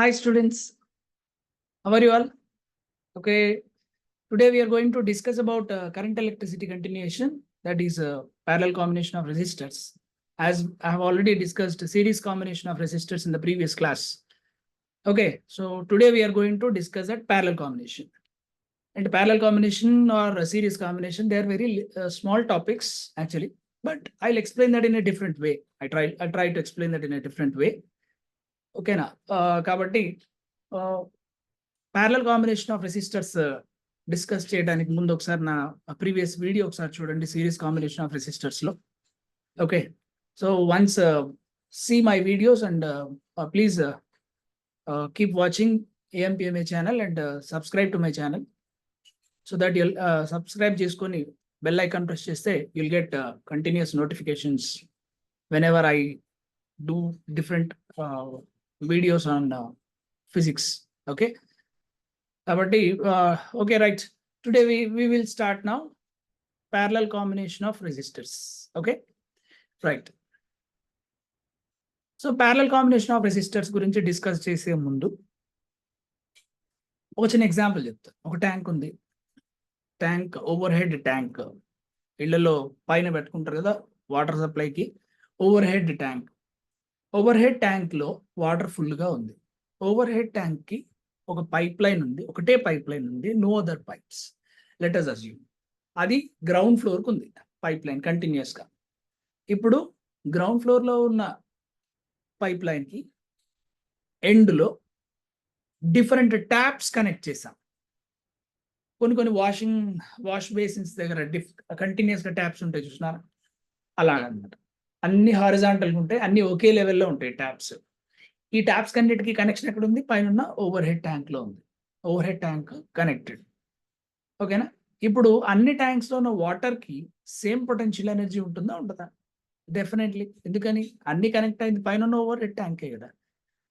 Hi students, how are you all? Okay, today we are going to discuss about current electricity continuation, that is parallel combination of resistors. As I have already discussed series combination of resistors in the previous class. Okay, so today we are going to discuss that parallel combination. And parallel combination or a series combination, they are very small topics actually, but I'll explain that in a different way. I'll try to explain that in a different way. Okay, na kabatti parallel combination of resistors discuss చేయడానికి ముందు ఒకసారి నా previous video ఒకసారి చూడండి, series combination of resistors లో. Okay, so once see my videos and please keep watching AMPMA channel and subscribe to my channel so that you'll subscribe చేసుకొని bell icon press చేస్తే you'll get continuous notifications whenever I do different videos on physics. Okay, okay, right. Today we will start now parallel combination of resistors. Okay, right. So parallel combination of resistors గురించి discuss చేసే ముందు ఒక చిన్న example చెప్తా. ఒక tank ఉంది, tank overhead tank, ఇళ్లలో పైన పెట్టుకుంటారు కదా వాటర్ సప్లైకి. Overhead tank, overhead tank లో వాటర్ ఫుల్ గా ఉంది. ఓవర్ హెడ్ ట్యాంక్ కి ఒక పైప్ లైన్ ఉంది, ఒకటే పైప్ లైన్ ఉంది, no other pipes. Let us assume అది గ్రౌండ్ ఫ్లోర్ కు ఉంది పైప్ లైన్ కంటిన్యూస్ గా. ఇప్పుడు గ్రౌండ్ ఫ్లోర్ లో ఉన్న పైప్ లైన్ కి ఎండ్ లో డిఫరెంట్ ట్యాప్స్ కనెక్ట్ చేసాం. కొన్ని వాష్ బేసిన్స్ దగ్గర కంటిన్యూస్ గా ట్యాప్స్ ఉంటాయి, చూసినారా? అలాగనమాట. అన్ని హారిజాంటల్ ఉంటాయి, అన్ని ఒకే లెవెల్లో ఉంటాయి ట్యాప్స్. ఈ ట్యాప్స్ కన్నిటికి కనెక్షన్ ఎక్కడ ఉంది? పైన ఓవర్ హెడ్ ట్యాంక్ లో ఉంది. Over head tank connected. ఓకేనా? ఇప్పుడు అన్ని ట్యాంక్స్ లో ఉన్న వాటర్ కి సేమ్ పొటెన్షియల్ ఎనర్జీ ఉంటుందా, ఉండదా? డెఫినెట్లీ. ఎందుకని? అన్ని కనెక్ట్ అయింది పైన ఓవర్ హెడ్ ట్యాంకే కదా.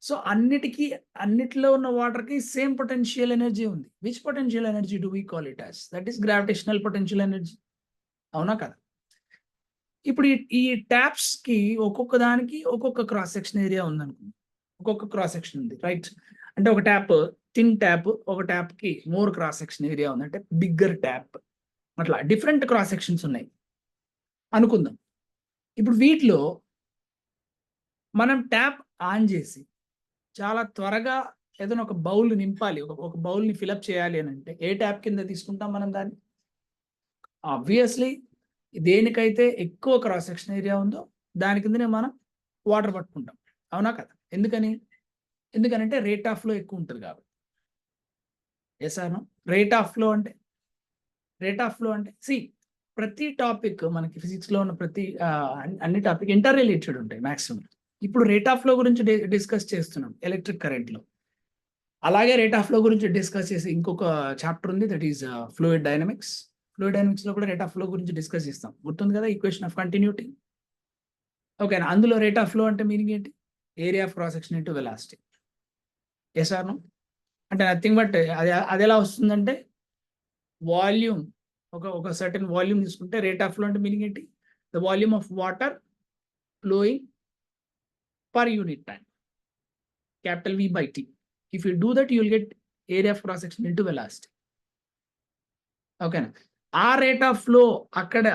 సో అన్నిటిలో ఉన్న వాటర్ కి సేమ్ పొటెన్షియల్ ఎనర్జీ ఉంది. Which potential energy do we call it as? That is gravitational potential energy. అవునా కదా? ఇప్పుడు ఈ ట్యాప్స్ కి ఒక్కొక్క దానికి ఒక్కొక్క క్రాస్ సెక్షన్ ఏరియా ఉందనుకుంది, ఒక్కొక్క క్రాస్ సెక్షన్ ఉంది, రైట్? అంటే ఒక ట్యాప్ థిన్ ట్యాప్, ఒక ట్యాప్ కి మోర్ క్రాస్ సెక్షన్ ఏరియా ఉంది, అంటే బిగ్గర్ ట్యాప్. అట్లా డిఫరెంట్ క్రాస్ సెక్షన్స్ ఉన్నాయి అనుకుందాం. ఇప్పుడు వీటిలో మనం ట్యాప్ ఆన్ చేసి చాలా త్వరగా ఏదైనా ఒక బౌల్ నింపాలి, ఒక బౌల్ ని ఫిలప్ చేయాలి అని అంటే ఏ ట్యాప్ కింద తీసుకుంటాం మనం దాన్ని? ఆబ్వియస్లీ దేనికైతే ఎక్కువ క్రాస్ సెక్షన్ ఏరియా ఉందో దాని కిందనే మనం వాటర్ పట్టుకుంటాం. అవునా కదా? ఎందుకనంటే రేట్ ఆఫ్ ఫ్లో ఎక్కువ ఉంటుంది కాబట్టి. Yes or no? Rate of flow అంటే సి, ప్రతి టాపిక్ మనకి ఫిజిక్స్ లో ఉన్న ప్రతి అన్ని టాపిక్ ఇంటర్ రిలేటెడ్ ఉంటాయి మాక్సిమం. ఇప్పుడు రేట్ ఆఫ్ ఫ్లో గురించి డిస్కస్ చేస్తున్నాం ఎలక్ట్రిక్ కరెంట్ లో. అలాగే రేట్ ఆఫ్ ఫ్లో గురించి డిస్కస్ చేసి ఇంకొక చాప్టర్ ఉంది, that is fluid dynamics. Fluid dynamics లో కూడా రేట్ ఆఫ్ ఫ్లో గురించి డిస్కస్ చేస్తాం. గుర్తుంది కదా ఈక్వేషన్ ఆఫ్ కంటిన్యూటీ? ఓకేనా? అందులో రేట్ ఆఫ్ ఫ్లో అంటే మీనింగ్ ఏంటి? Area of cross section into velocity. Yes or no? అంటే నథింగ్ బట్ అది ఎలా వస్తుందంటే వాల్యూమ్, ఒక సర్టెన్ వాల్యూమ్ తీసుకుంటే రేట్ ఆఫ్ ఫ్లో అంటే మీనింగ్ ఏంటి? The volume of water flowing per unit time, capital V by T. If you do that you will get area of cross section into velocity. ఓకేనా? ఆ rate of flow అక్కడ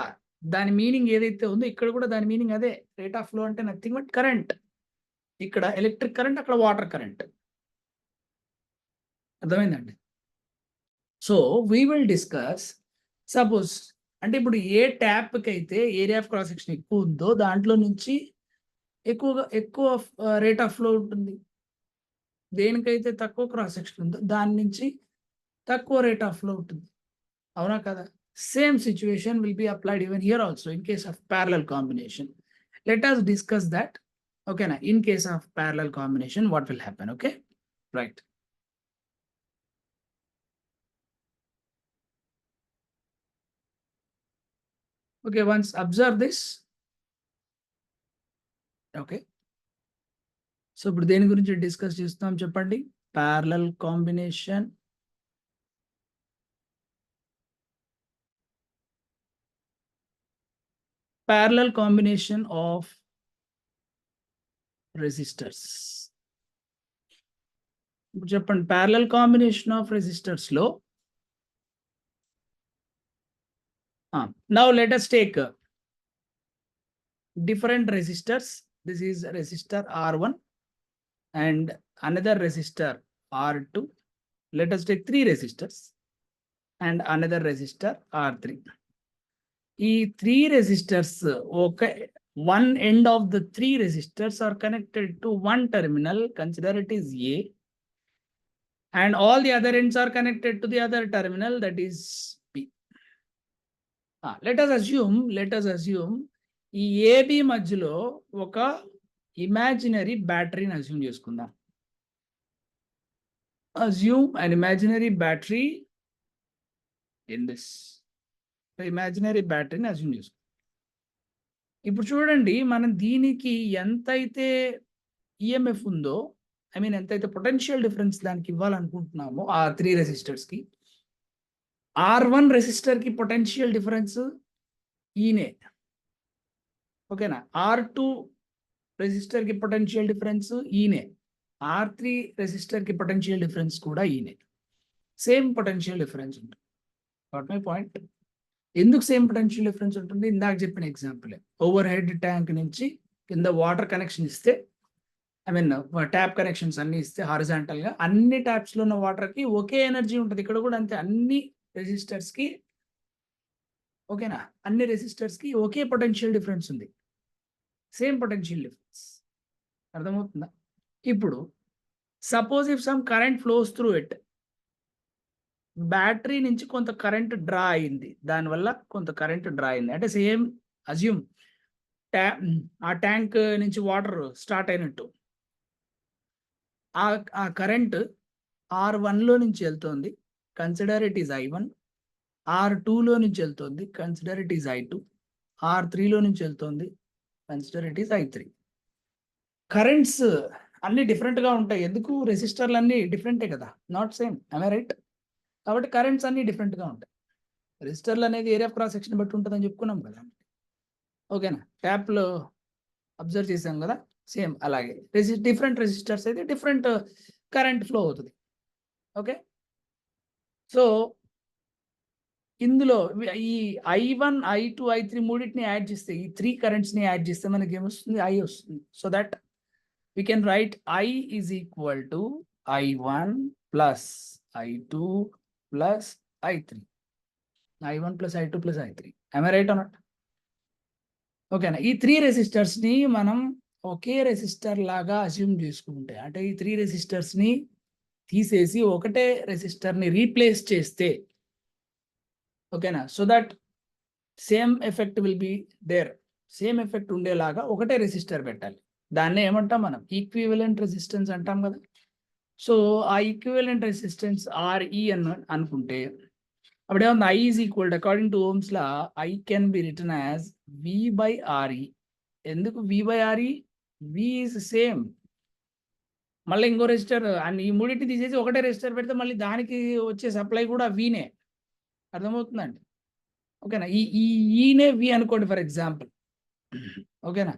దాని meaning ఏదైతే ఉందో ఇక్కడ కూడా దాని మీనింగ్ అదే. రేట్ ఆఫ్ ఫ్లో అంటే నథింగ్ బట్ కరెంట్. ఇక్కడ ఎలక్ట్రిక్ కరెంట్, అక్కడ వాటర్ కరెంట్. అర్థమైందండి? So we will discuss, suppose అంటే ఇప్పుడు ఏ ట్యాప్కి అయితే ఏరియా ఆఫ్ క్రాస్ సెక్షన్ ఎక్కువ ఉందో దాంట్లో నుంచి ఎక్కువ రేట్ ఆఫ్ ఫ్లో ఉంటుంది. దేనికైతే తక్కువ క్రాస్ సెక్షన్ ఉందో దాని నుంచి తక్కువ రేట్ ఆఫ్ ఫ్లో ఉంటుంది. అవునా కదా? Same situation will be applied even here also in case of parallel combination. Let us discuss that. ఓకేనా? In case of parallel combination what will happen? Okay, right. Okay, once observe this. Okay, so ఇప్పుడు దేని గురించి discuss చేస్తాం చెప్పండి? Parallel combination. Parallel combination of resistors. ఇప్పుడు చెప్పండి, parallel combination of resistors లో now let us take different resistors. This is resistor R1 and another resistor R2. Let us take three resistors and another resistor R3. ఈ three resistors one end of the three resistors are connected to one terminal, consider it is A, and all the other ends are connected to the other terminal, that is B. Let us assume ఈ AB మధ్యలో ఒక imaginary బ్యాటరీని assume చేసుకుందాం. Assume an imaginary battery in this. Imaginary బ్యాటరీని assume చేసుకుందాం. ఇప్పుడు చూడండి, మనం దీనికి ఎంతైతే ఈఎంఎఫ్ ఉందో, ఐ మీన్ ఎంతైతే పొటెన్షియల్ డిఫరెన్స్ దానికి ఇవ్వాలనుకుంటున్నామో ఆ త్రీ రెసిస్టర్స్కి, R1 రెసిస్టర్కి పొటెన్షియల్ డిఫరెన్స్ ఈనే, ఓకేనా. R2 రెసిస్టర్కి పొటెన్షియల్ డిఫరెన్స్ ఈనే, R3 రెసిస్టర్కి పొటెన్షియల్ డిఫరెన్స్ కూడా ఈనే. సేమ్ పొటెన్షియల్ డిఫరెన్స్ ఉంటుంది. What my point? ఎందుకు సేమ్ పొటెన్షియల్ డిఫరెన్స్ ఉంటుంది? ఇందాక చెప్పిన ఎగ్జాంపుల్, ఓవర్ హెడ్ ట్యాంక్ నుంచి కింద వాటర్ కనెక్షన్ ఇస్తే, ఐ మీన్ ట్యాప్ కనెక్షన్స్ అన్ని ఇస్తే హారిజాంటల్ గా అన్ని ట్యాప్స్ లో ఉన్న వాటర్ కి ఒకే ఎనర్జీ ఉంటుంది. ఇక్కడ కూడా అంతే, అన్ని రెసిస్టర్స్ కి, ఓకేనా, అన్ని రెసిస్టర్స్ కి ఒకే పొటెన్షియల్ డిఫరెన్స్ ఉంది, సేమ్ పొటెన్షియల్ డిఫరెన్స్. అర్థమవుతుందా? ఇప్పుడు suppose if some current flows through it, battery నుంచి కొంత కరెంట్ డ్రా అయింది, దానివల్ల కొంత కరెంట్ డ్రా అయింది అంటే సేమ్ అజ్యూమ్ ఆ ట్యాంక్ నుంచి వాటర్ స్టార్ట్ అయినట్టు, ఆ కరెంట్ R1లో నుంచి వెళ్తుంది, కన్సిడర్ ఇట్ ఈస్ I1. R2లో నుంచి వెళ్తుంది, కన్సిడర్ ఇట్ ఈస్ I2. R3లో నుంచి వెళ్తుంది, consider it is I3. Currents అన్ని డిఫరెంట్ గా ఉంటాయి. ఎందుకు? రెసిస్టర్లు అన్ని డిఫరెంటే కదా, నాట్ సేమ్, ఐ రైట్? కాబట్టి కరెంట్స్ అన్ని డిఫరెంట్ గా ఉంటాయి. రెసిస్టర్లు అనేది ఏరియా ఆఫ్ క్రాస్ సెక్షన్ బట్టి ఉంటుందని చెప్పుకున్నాం కదా, ఓకేనా. ట్యాప్ లో అబ్జర్వ్ చేసాం కదా, సేమ్ అలాగే డిఫరెంట్ రెసిస్టర్స్ అయితే డిఫరెంట్ కరెంట్ ఫ్లో అవుతుంది. ఓకే, సో ఇందులో ఈ I1, I2, I3 మూడింటిని యాడ్ చేస్తే, ఈ త్రీ కరెంట్స్ ని యాడ్ చేస్తే మనకి ఏమొస్తుంది? I వస్తుంది. So that we can write I is equal to I1 plus I2 plus I3. I1 plus I2 plus I3. Am I right or not? ఓకేనా. ఈ త్రీ రెసిస్టర్స్ ని మనం ఒకే రెసిస్టర్ లాగా అస్యూమ్ చేసుకుంటే, అంటే ఈ త్రీ రెసిస్టర్స్ ని తీసేసి ఒకటే రెసిస్టర్ ని రీప్లేస్ చేస్తే, ఓకేనా, so that same effect will be there, same effect ఉండేలాగా ఒకటే రెసిస్టర్ పెట్టాలి. దాన్నే ఏమంటాం మనం? ఈక్వివలెంట్ రెసిస్టెన్స్ అంటాం కదా. సో ఆ ఈక్వివలెంట్ రెసిస్టెన్స్ RE అని అనుకుంటే, అప్పుడు ఏమన్నా I is equal to, according to Ohm's law, I can be written as V/RE. ఎందుకు V/RE? V is same. మళ్ళీ ఇంకో రెసిస్టర్ అండ్ ఈ మూడింటిని తీసేసి ఒకటే రెసిస్టర్ పెడితే మళ్ళీ దానికి వచ్చే సప్లై కూడా వీనే. అర్థమవుతుందండి? ఓకేనా. ఈనే వి అనుకోండి ఫర్ ఎగ్జాంపుల్, ఓకేనా.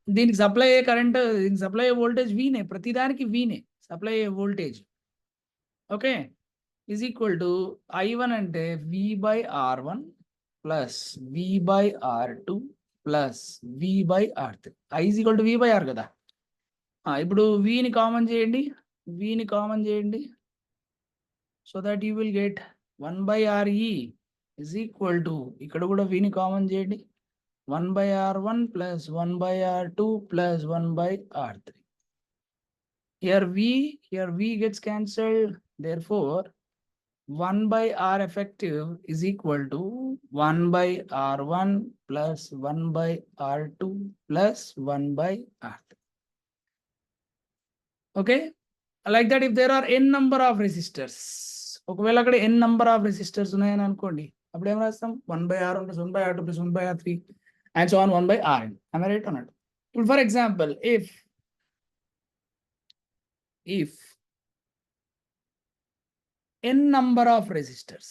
దీనికి సప్లై అయ్యే కరెంట్, దీనికి సప్లై అయ్యే వోల్టేజ్ వీనే, ప్రతిదానికి వీనే సప్లై అయ్యే voltage. Okay, is equal to I1 అంటే V/R1 plus V/R2 plus V/R3. I is equal to V/R కదా. ఇప్పుడు వీని కామన్ చేయండి, వీని కామన్ చేయండి, so that you will get 1/RE is equal to, ఇక్కడ కూడా వీని కామన్ చేయండి, 1/R1 plus 1/R2 plus 1/R3. Here V gets cancelled. Therefore, 1/R effective is equal to 1/R1 plus 1/R2 plus 1/R3. Okay? Like that, if there are n number of resistors, ఒకవేళ అక్కడ n number of resistors ఉన్నాయని అనుకోండి, అప్పుడు ఏం రాస్తాం? 1/R1 plus 1/R2 plus 1/R3 and so on 1/Rn. Am I right or not? For example, if n number of resistors,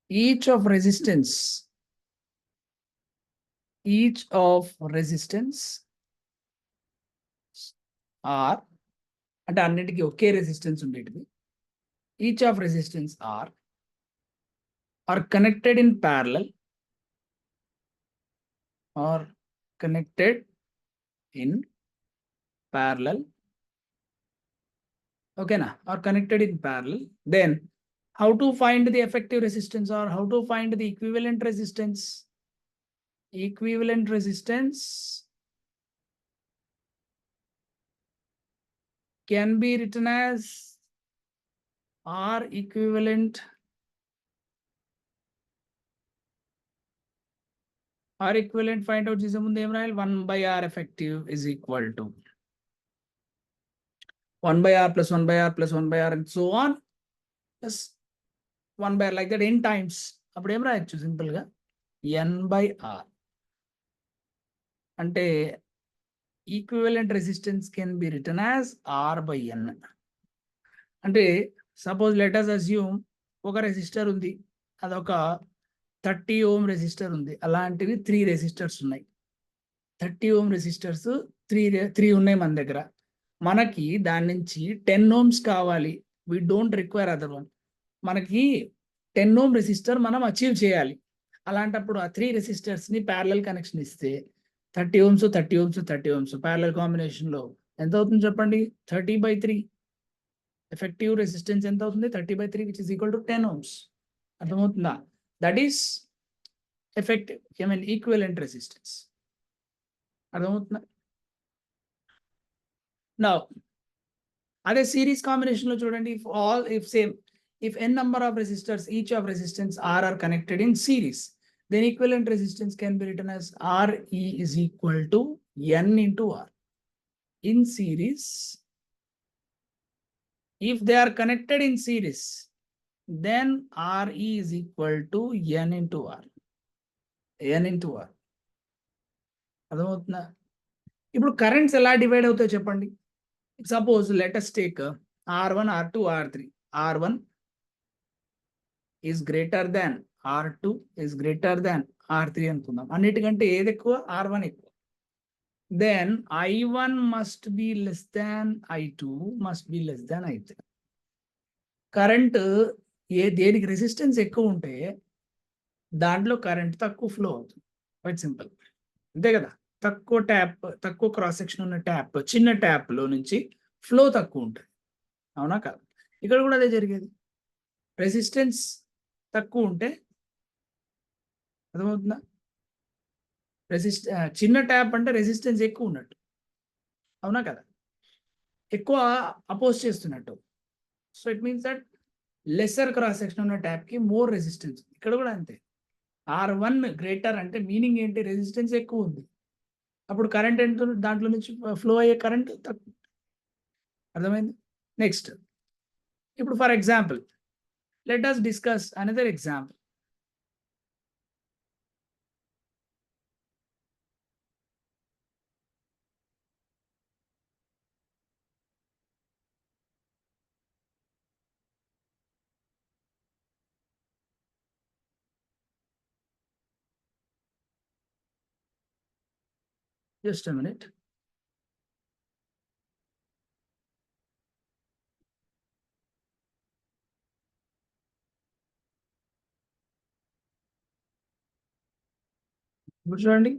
each of resistance are అంటే అన్నిటికీ ఒకే రెసిస్టెన్స్ ఉండేటిది. Each of resistance are connected in parallel ఓకేనా, are connected in parallel. Then how to find the effective resistance or how to find the equivalent resistance? Equivalent resistance can be written as R equivalent find out చేసే ముందు ఏం రాయాలి? 1/R effective is equal to 1/R plus 1/R plus 1/R and so on plus 1/R like that n times. అప్పుడు ఏం రాయొచ్చు simple గా n/R. అంటే equivalent resistance can be written as R/n. అంటే సపోజ్ లెట్ us assume ఒక resistor ఉంది, అదొక 30 ohm resistor ఉంది. అలాంటివి 3 రెసిస్టర్స్ ఉన్నాయి. 30 ఓం రెసిస్టర్స్ 3 ఉన్నాయి మన దగ్గర. మనకి దాని నుంచి 10 ohms కావాలి. We don't require other one. మనకి 10 ohm రెసిస్టర్ మనం అచీవ్ చేయాలి. అలాంటప్పుడు ఆ 3 రెసిస్టర్స్ ని ప్యారలల్ కనెక్షన్ ఇస్తే 30 ohms 30 ohms 30 ohms parallel combination లో ఎంత అవుతుంది చెప్పండి? 30/3. ఎఫెక్టివ్ రెసిస్టెన్స్ ఎంత అవుతుంది? 30/3 which is equal to 10 ohms. అర్థమవుతుందా? That is effective, I mean equivalent resistance. అర్థమవుతుందా? నౌ అదే సిరీస్ కాంబినేషన్ లో చూడండి, if n number of resistors, each of resistance R are connected in series, then equivalent resistance can be written as RE is equal to N into R. In series, if they are connected in series, then RE is equal to N into R. N into R. అర్థమవుతుందా? ఇప్పుడు currents ఎలా divide అవుతాయో చెప్పండి. Suppose let us take R1, R2, R3. R1 is greater than R2 is greater than R3 అనుకుందాం. అన్నిటికంటే ఏది ఎక్కువ? R1 ఎక్కువ. Then I1 must be less than I2 must be less than I3. Current దేనికి resistance ఎక్కువ ఉంటే దాంట్లో current తక్కువ ఫ్లో అవుతుంది. క్వైట్ సింపుల్, అంతే కదా. తక్కువ క్రాస్ సెక్షన్ ఉన్న ట్యాప్, చిన్న ట్యాప్ లో నుంచి ఫ్లో తక్కువ ఉంటుంది, అవునా కాదు? ఇక్కడ కూడా అదే జరిగేది. రెసిస్టెన్స్ తక్కువ ఉంటే, అర్థమవుతుందా? చిన్న ట్యాప్ అంటే రెసిస్టెన్స్ ఎక్కువ ఉన్నట్టు, అవునా కదా? ఎక్కువ అపోజ్ చేస్తున్నట్టు. So it means that lesser cross section ఉన్న ట్యాప్ కి మోర్ రెసిస్టెన్స్. ఇక్కడ కూడా అంతే. R1 గ్రేటర్ అంటే మీనింగ్ ఏంటి? రెసిస్టెన్స్ ఎక్కువ ఉంది. అప్పుడు కరెంట్ ఎంత? దాంట్లో నుంచి ఫ్లో అయ్యే కరెంట్ తక్కువ. అర్థమైంది? నెక్స్ట్, ఇప్పుడు for example let us discuss another example. Just a minute. చూడండి,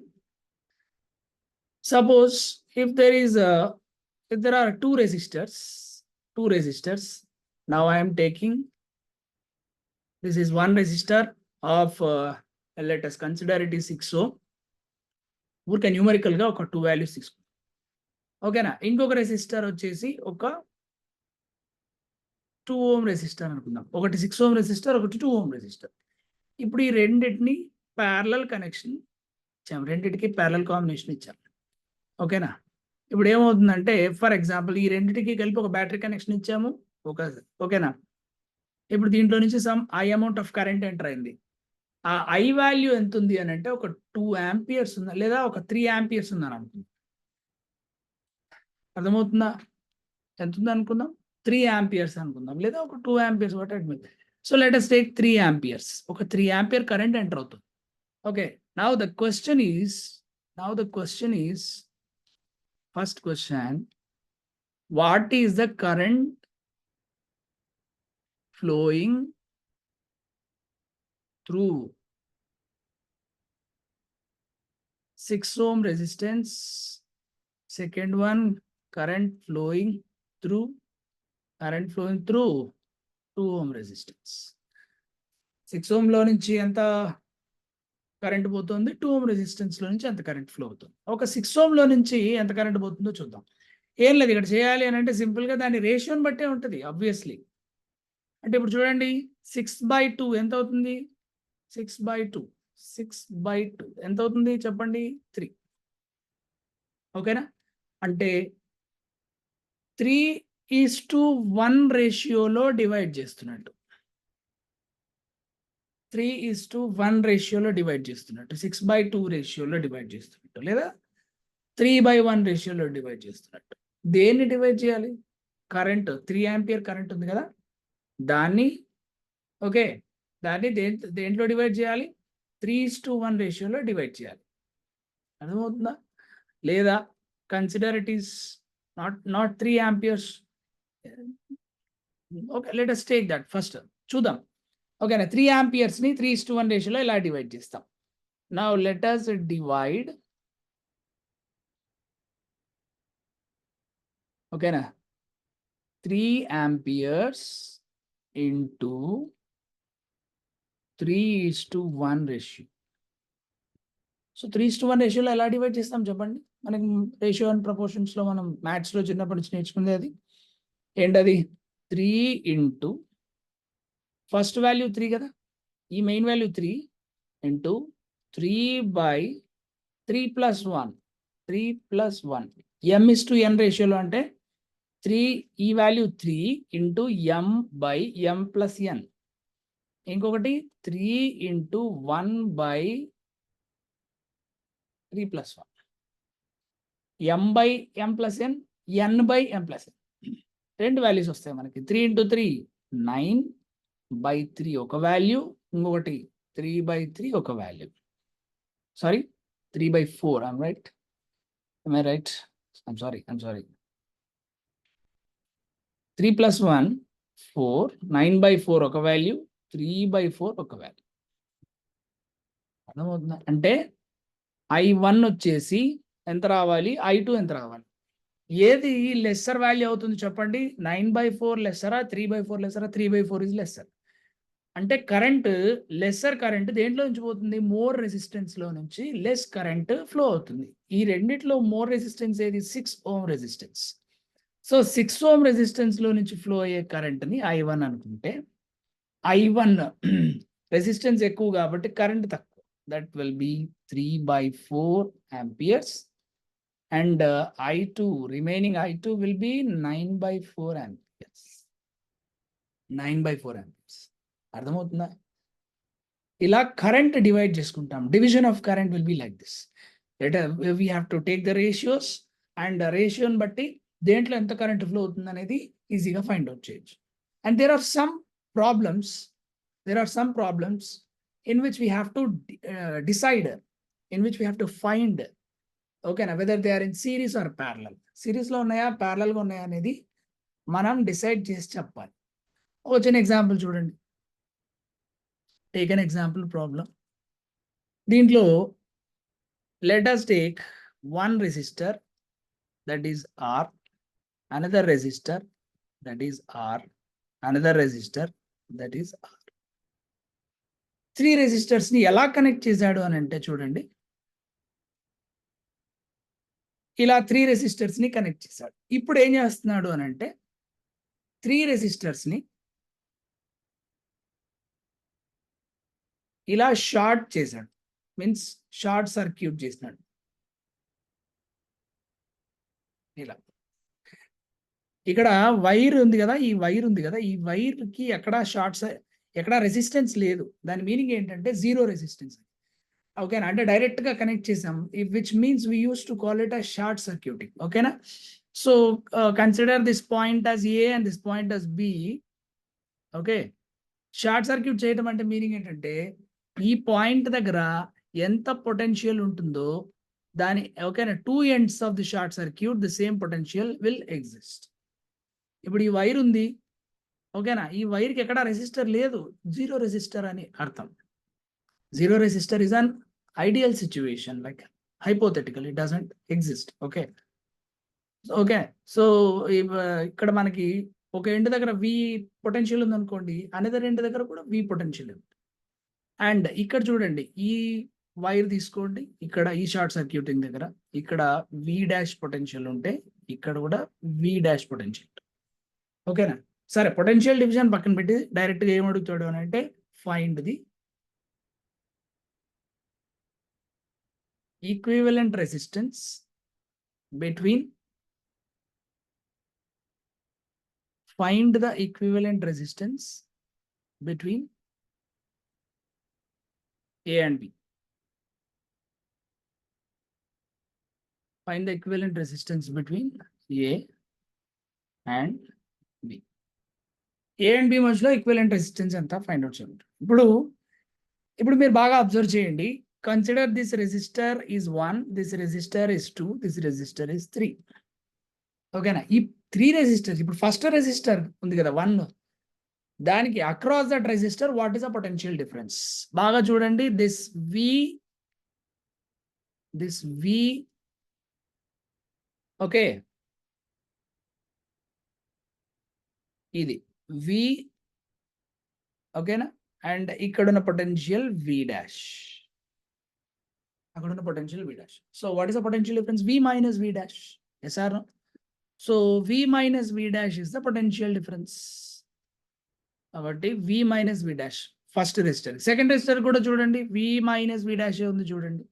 suppose if there are two resistors, now I am taking, this is one resistor of let us consider it is 6 ohm. ఊరికే numerical గా ఒక 2 values తీసుకుంటాం, ఓకేనా? ఇంకొక resistor వచ్చేసి ఒక 2 ohm resistor అనుకుందాం. ఒకటి 6 ohm రెసిస్టర్, ఒకటి 2 ohm రెసిస్టర్. ఇప్పుడు ఈ రెండింటిని ప్యారలల్ కనెక్షన్ ఇచ్చాం, రెండింటికి ప్యారలల్ కాంబినేషన్ ఇచ్చాం, ఓకేనా? ఇప్పుడు ఏమవుతుందంటే ఫర్ ఎగ్జాంపుల్ ఈ రెండింటికి కలిపి ఒక బ్యాటరీ కనెక్షన్ ఇచ్చాము, ఓకేనా? ఇప్పుడు దీంట్లో నుంచి some I amount of current enter అయింది. ఆ ఐ వాల్యూ ఎంత ఉంది అని అంటే ఒక 2 amperes ఉందా, లేదా ఒక 3 amperes ఉందని అనుకుందాం. అర్థమవుతుందా? ఎంత ఉంది అనుకుందాం? 3 amperes అనుకుందాం, లేదా ఒక 2 amperes what admit. So let us take 3 amperes. Okay, 3 ampere current enter అవుతుంది. Okay, now the question is, first question, what is the current flowing through 6 ohm resistance? Second one, current flowing through 2 ohm resistance. 6 ohm లో నుంచి ఎంత current పోతుంది, 2 ohm resistance లో నుంచి ఎంత current flow అవుతుంది. ఒక 6 ohm లో నుంచి ఎంత కరెంట్ పోతుందో చూద్దాం. ఏం లేదు, ఇక్కడ చేయాలి అని అంటే సింపుల్ గా దాని రేషియోని బట్టే ఉంటుంది ఆబ్వియస్లీ. అంటే ఇప్పుడు చూడండి, 6/2 ఎంత అవుతుంది? 6/2 ఎంత అవుతుంది చెప్పండి? 3. ఓకేనా? అంటే 3:1 రేషియోలో డివైడ్ చేస్తున్నట్టు. 3:1 రేషియోలో డివైడ్ చేస్తున్నట్టు, 6/2 రేషియోలో డివైడ్ చేస్తున్నట్టు, లేదా 3/1 రేషియోలో డివైడ్ చేస్తున్నట్టు. దేన్ని డివైడ్ చేయాలి? కరెంట్ 3 ఆంపియర్ కరెంట్ ఉంది కదా, దాన్ని ఓకే, దాన్ని దేంట్లో డివైడ్ చేయాలి? 3:1 రేషియోలో డివైడ్ చేయాలి. అర్థమవుతుందా? లేదా consider it is not 3 amperes. Okay, let us take that first. చూద్దాం. ఓకేనా? 3 ఆంపియర్స్ ని 3:1 రేషియోలో ఇలా డివైడ్ చేస్తాం. Now let us divide. ఓకేనా? 3 ఆంపియర్స్ ఇంటూ 3:1 రేషియో. సో 3:1 రేషియోలో ఎలా డివైడ్ చేస్తాం చెప్పండి? మనకి రేషియో అండ్ ప్రపోర్షన్స్ లో మనం మ్యాథ్స్ లో చిన్నప్పటి నుంచి నేర్చుకుంది అది ఏంటది? 3 ఇంటూ ఫస్ట్ వాల్యూ 3 కదా, ఈ మెయిన్ వాల్యూ 3 ఇంటూ 3/3 + 1, 3 + 1. m:n రేషియోలో అంటే 3, ఈ వాల్యూ 3 ఇంటూ m/m + n. ఇంకొకటి 3 into 1/3 + 1, m/m + n, n/m + n. రెండు వాల్యూస్ వస్తాయి మనకి. 3 ఇంటూ 3 9/3 ఒక వాల్యూ, ఇంకొకటి 3/3 ఒక value. Sorry, 3/4. I'm right? Am I right? I'm sorry. 3 + 1 4, 9/4 ఒక వాల్యూ, 3/4 ఒక వాల్యూ. అర్థమవుతుందా? అంటే I1 వచ్చేసి ఎంత రావాలి, I2 ఎంత రావాలి? ఏది లెస్సర్ వాల్యూ అవుతుంది చెప్పండి? 9/4 లెస్సరా, 3/4 లెస్సరా? 3/4 ఇస్ లెస్సర్. అంటే కరెంట్, లెస్సర్ కరెంట్ దేంట్లో నుంచి పోతుంది? మోర్ రెసిస్టెన్స్ లో నుంచి లెస్ కరెంట్ ఫ్లో అవుతుంది. ఈ రెండిట్లో మోర్ రెసిస్టెన్స్ ఏది? 6 ohm resistance. So 6 ohm resistance లో నుంచి ఫ్లో అయ్యే కరెంట్ ని I1 అనుకుంటే, I1 రెసిస్టెన్స్ ఎక్కువ కాబట్టి కరెంట్ తక్కువ. That will be 3/4 amperes. And I2, remaining I2 will be 9/4 amperes. 9/4 amperes. అర్థమవుతుందా? ఇలా కరెంట్ డివైడ్ చేసుకుంటాం. Division of current will be like this. We have to take the ratios and రేషియోని బట్టి దేంట్లో ఎంత కరెంట్ ఫ్లో అవుతుంది అనేది ఈజీగా ఫైండ్ అవుట్ చేయొచ్చు. And there are some problems in which we have to decide, in which we have to find, ఓకేనా, whether they are in series or parallel. సిరీస్లో ఉన్నాయా, ప్యారలల్గా ఉన్నాయా అనేది మనం డిసైడ్ చేసి చెప్పాలి. ఒక చిన్న ఎగ్జాంపుల్ చూడండి. Take an example problem. దీంట్లో let us take one resistor, that is R, another resistor, that is R, another resistor, that is R. 3 resistors ని ఎలా కనెక్ట్ చేశాడు అని అంటే చూడండి, ఇలా 3 resistors ని కనెక్ట్ చేశాడు. ఇప్పుడు ఏం చేస్తున్నాడు అని అంటే 3 resistors ని ఇలా షార్ట్ చేశాడు, మీన్స్ షార్ట్ సర్క్యూట్ చేసినాడు. ఇలా ఇక్కడ వైర్ ఉంది కదా, ఈ వైర్ కి ఎక్కడ రెసిస్టెన్స్ లేదు. దాని మీనింగ్ ఏంటంటే 0 రెసిస్టెన్స్. ఓకేనా? అంటే డైరెక్ట్ గా కనెక్ట్ చేసాం, which means we use to call it as short circuiting. ఓకేనా? So consider this point as A and this point as B. Okay, short circuit చేయడం అంటే మీనింగ్ ఏంటంటే ఈ పాయింట్ దగ్గర ఎంత పొటెన్షియల్ ఉంటుందో దాని ఓకేనా 2 ends of the short circuit the same potential will exist. ఇప్పుడు ఈ వైర్ ఉంది ఓకేనా, ఈ వైర్కి ఎక్కడ రెసిస్టర్ లేదు, జీరో రెసిస్టర్ అని అర్థం. Zero resistor is an ideal situation, like hypothetical, it doesn't exist. Okay okay so ఇక్కడ మనకి ఒక ఎండ్ దగ్గర వి పొటెన్షియల్ ఉంది అనుకోండి, అనదర్ ఎండ్ దగ్గర కూడా వి పొటెన్షియల్ ఉంది. అండ్ ఇక్కడ చూడండి, ఈ వైర్ తీసుకోండి, ఇక్కడ ఈ షార్ట్ సర్క్యూటింగ్ దగ్గర ఇక్కడ వి డాష్ పొటెన్షియల్ ఉంటే ఇక్కడ కూడా వి డాష్ పొటెన్షియల్. ఓకేనా, సరే పొటెన్షియల్ డివిజన్ పక్కన పెట్టి డైరెక్ట్గా ఏం అడుగుతాడు అని అంటే find the equivalent resistance between find the equivalent resistance between A and B. Find the equivalent resistance between A and B. A and B మధ్యలో ఈక్వివలెంట్ రెసిస్టెన్స్ ఎంత ఫైండ్ అవుట్ చేయండి. ఇప్పుడు మీరు బాగా అబ్జర్వ్ చేయండి. Consider this resistor is 1, this resistor is 2, this resistor is 3. ఓకేనా, ఈ 3 resistors, ఇప్పుడు ఫస్ట్ రెసిస్టర్ ఉంది కదా 1, దానికి across that resistor what is the potential difference? బాగా చూడండి, దిస్ వి ఓకే, ఇది వి ఓకేనా, అండ్ ఇక్కడ ఉన్న పొటెన్షియల్ వి డాష్, అక్కడ ఉన్న potential V dash. So what is the potential difference? V minus V dash. Yes or no? So V minus V dash is the potential difference. కాబట్టి V minus V dash first resistor. Second resistor కూడా చూడండి, V minus V dash ఉంది చూడండి.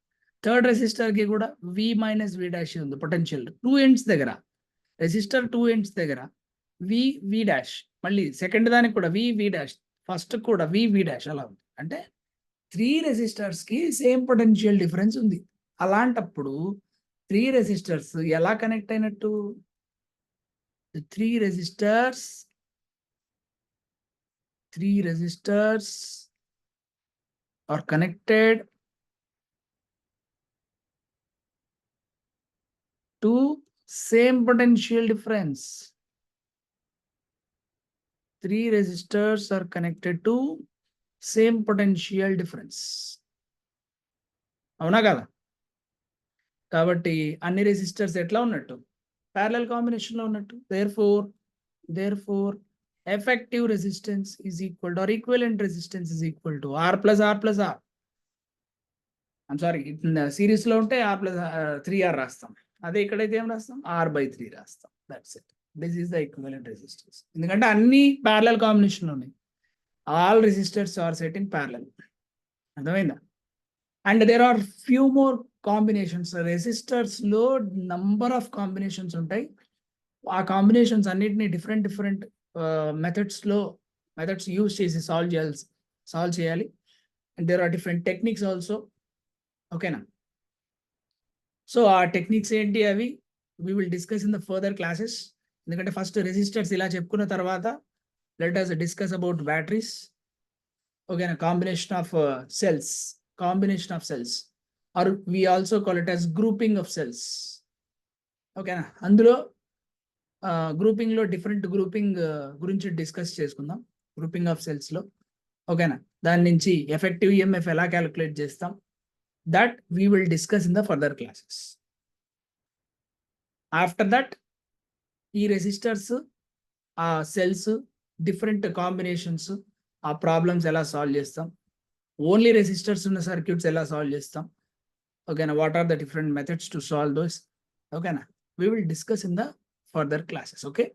Third resistor కి కూడా V minus V dash ఉంది potential. 2 ends దగ్గర resistor 2 ends దగ్గర V dash, మళ్ళీ సెకండ్ దానికి కూడా V dash, ఫస్ట్ కూడా V dash అలా ఉంది. అంటే 3 రెసిస్టర్స్ కి సేమ్ పొటెన్షియల్ డిఫరెన్స్ ఉంది. అలాంటప్పుడు 3 రెసిస్టర్స్ ఎలా కనెక్ట్ అయినట్టు? The 3 resistors are connected to same potential difference. 3 resistors are connected to same potential difference. అవునా కదా? కాబట్టి అన్ని రెసిస్టర్స్ ఎట్లా ఉన్నట్టు? parallel combination లో ఉన్నట్టు. Therefore effective resistance is equal to, or equivalent resistance is equal to R plus R plus R. I'm sorry, series లో ఉంటే R plus 3R రాస్తాం, అదే ఇక్కడైతే ఏం రాస్తాం? R by 3 రాస్తాం. That's it. This is the equivalent resistance. ఎందుకంటే అన్ని ప్యారలల్ కాంబినేషన్ ఉన్నాయి. All resistors are set in parallel. అర్థమైందా? And there are few more combinations. Resistors లో నంబర్ ఆఫ్ కాంబినేషన్స్ ఉంటాయి. ఆ కాంబినేషన్స్ అన్నిటిని డిఫరెంట్ మెథడ్స్ యూజ్ చేసి సాల్వ్ చేయాలి. And there are different techniques also. ఓకేనా, సో ఆ టెక్నిక్స్ ఏంటి అవి we will discuss in the further classes. ఎందుకంటే ఫస్ట్ రెసిస్టర్స్ ఇలా చెప్పుకున్న తర్వాత let us discuss about batteries. ఓకేనా, combination of cells, or we also call it as grouping of cells. ఓకేనా, అందులో గ్రూపింగ్ లో డిఫరెంట్ గ్రూపింగ్ గురించి డిస్కస్ చేసుకుందాం. గ్రూపింగ్ ఆఫ్ సెల్స్ లో ఓకేనా, దాని నుంచి ఎఫెక్టివ్ ఈఎంఎఫ్ ఎలా క్యాలిక్యులేట్ చేస్తాం, that we will discuss in the further classes. After that ఈ రెసిస్టర్స్, ఆ సెల్స్, డిఫరెంట్ కాంబినేషన్స్, ఆ ప్రాబ్లమ్స్ ఎలా సాల్వ్ చేస్తాం, ఓన్లీ రెసిస్టర్స్ ఉన్న సర్క్యూట్స్ ఎలా సాల్వ్ చేస్తాం, ఓకేనా, what are the different methods to solve those, ఓకేనా, we will discuss in the further classes. Okay,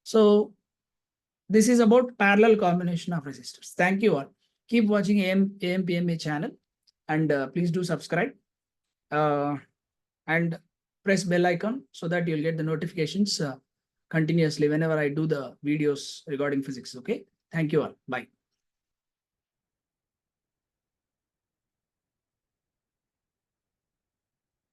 so this is about parallel combination of resistors. Thank you all. Keep watching AMPMA channel, and please do subscribe and press bell icon so that you'll get the notifications continuously whenever I do the videos regarding physics. Okay, thank you all. Bye.